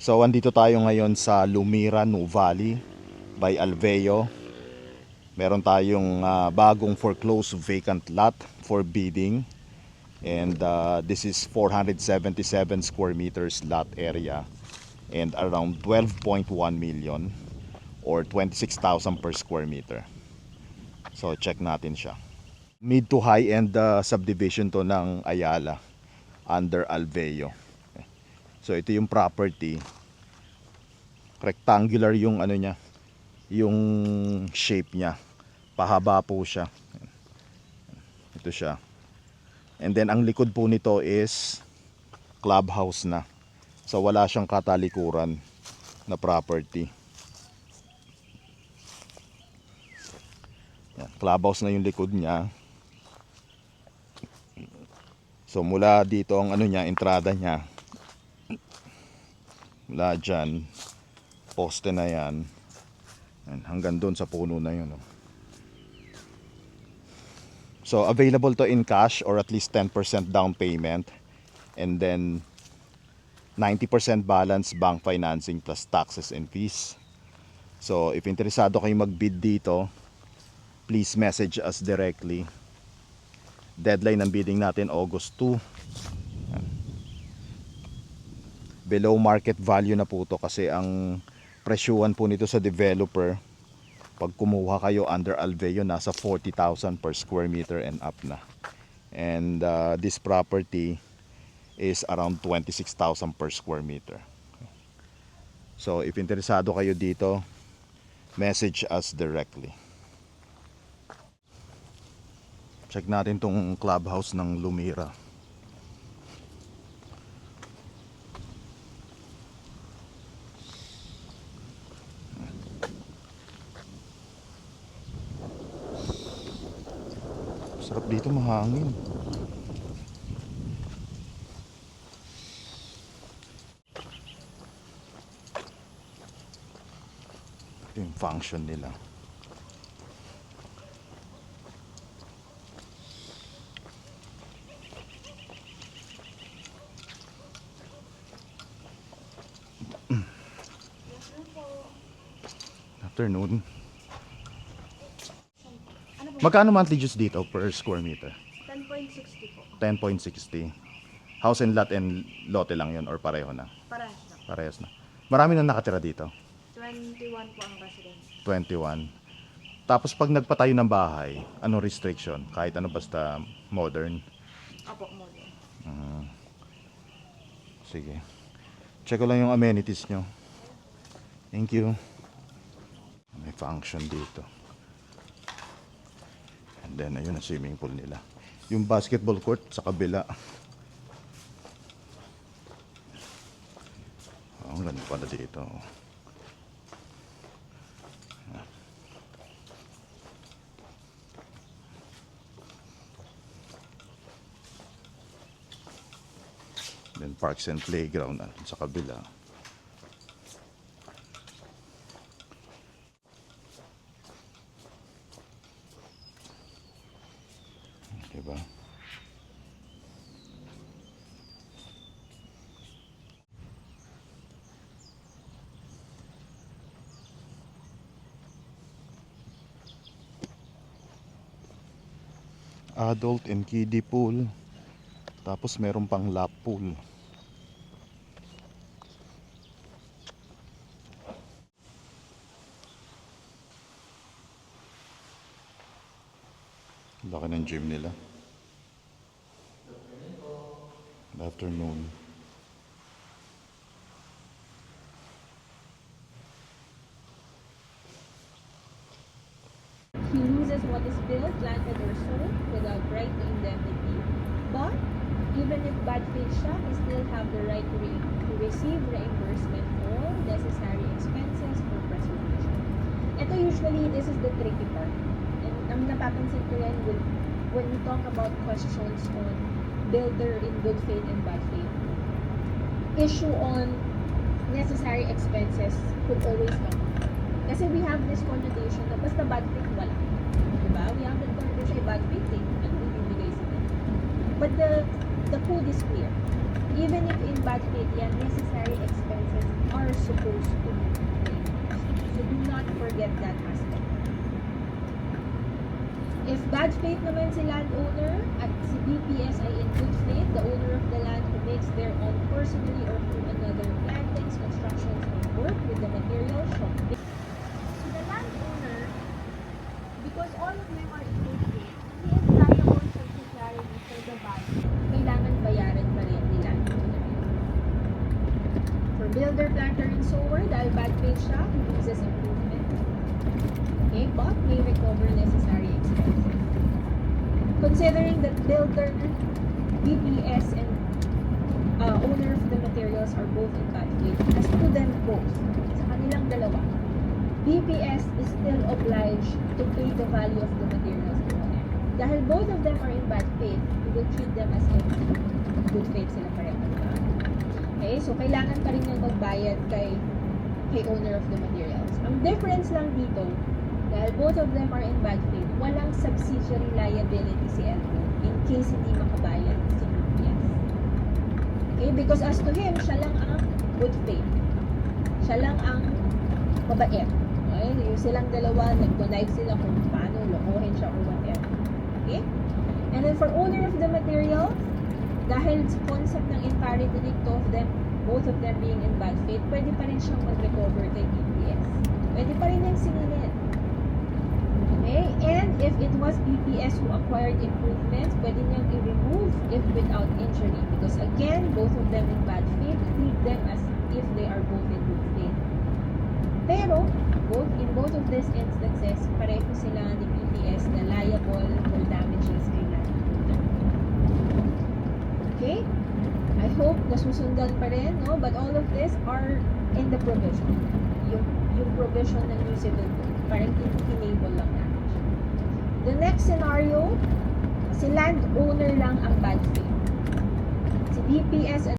So andito tayo ngayon sa Lumira, New Valley by Alveo. Meron tayong bagong foreclosed vacant lot for bidding. And this is 477 square meters lot area and around 12.1 million or 26,000 per square meter. So check natin siya. Mid to high end subdivision to ng Ayala under Alveo. So ito yung property. Rectangular yung ano niya, yung shape niya. Pahaba po siya. Ito siya. And then ang likod po nito is clubhouse na. So wala siyang katalikuran na property. Yan, clubhouse na yung likod niya. So mula dito ang ano niya, entrada niya. Mula dyan, poste na yan. Hanggang doon sa puno na yun. So available to in cash or at least 10% down payment. And then 90% balance bank financing plus taxes and fees. So if interesado kayo mag-bid dito, please message us directly. Deadline ng bidding natin August 2. Below market value na po to kasi ang presyuhan po nito sa developer pag kumuha kayo under Alveo nasa 40,000 per square meter and up na. And this property is around 26,000 per square meter. So if interesado kayo dito, message us directly. Check natin tong clubhouse ng Lumira. Sarap dito, mahangin. Ito yung function nila. Afternoon. Magkano monthly dues dito per square meter? 10.60 po. 10.60. House and lot and lote lang yun or pareho na? Parehas lang. Parehas na. Marami na nakatira dito? 21 po ang resident. 21. Tapos pag nagpatayo ng bahay, anong restriction? Kahit ano basta modern? Apo, modern. Sige. Check ko lang yung amenities nyo. Thank you. May function dito. And then ayun ang swimming pool nila. Yung basketball court sa kabila. Ang ganda pala dito. Then parks and playground sa kabila. Diba? Adult and kiddie pool. Tapos meron pang lap pool. Laki ng gym nila. Good afternoon. He loses what is built, planted, or sold without right to indemnity. But, even if bad faith siya, he still have the right to receive reimbursement for necessary expenses for preservation. Ito usually, this is the tricky part. And ang napapansin ko yan when we talk about questions on builder in good faith and bad faith. Issue on necessary expenses could always come up. Kasi we have this connotation na basta bad faith, wala. Diba? We have the connotation bad faith, ano ibibigay sila. But the code is clear. Even if in bad faith, yan, necessary expenses are supposed to do. So do not forget that aspect. If bad faith naman si landowner at si BPS ay in good faith, the owner of the land who makes their own personally or through another plantings, constructions, or work with the materials shall be. So the landowner, because all of them are in good faith, he is liable subsidiarily for the value. Kailangan bayaran pa rin ni landowner. For builder, planter, and sower, dahil bad faith siya, he loses improvement. Okay, but may recover necessary expenses. Considering that builder, BPS, and owner of the materials are both in bad faith, as to them both, sa kanilang dalawa, BPS is still obliged to pay the value of the materials to owner. Dahil both of them are in bad faith, we will treat them as if good faith sila pareho. Okay, so kailangan pa rin yung magbayad kay owner of the materials. Ang difference lang dito, dahil both of them are in bad faith, walang subsidiary liability si LO in case hindi makabayad si BPS. Okay, because as to him, siya lang ang good faith. Siya lang ang mabait. Okay, yung silang dalawa, nag-connive sila kung paano lokohin siya or whatever. Okay? And then for owner of the materials, dahil sa concept ng imparity dito of them, both of them being in bad faith, pwede pa rin siyang mag-recover kay BPS. Pwede pa rin niyang singilin. Okay? And if it was BPS who acquired improvements, pwede niyang i-remove if without injury. Because again, both of them in bad faith, treat them as if they are both in good faith. Pero, in both of these instances, pareho sila ni BPS na liable for damages kay landowner. Okay? I hope nasusundan pa rin, no? But all of this are in the provision. Yung provision ng New Civil Code. Parang enable lang natin. The next scenario, si landowner lang ang bad faith. Si BPS at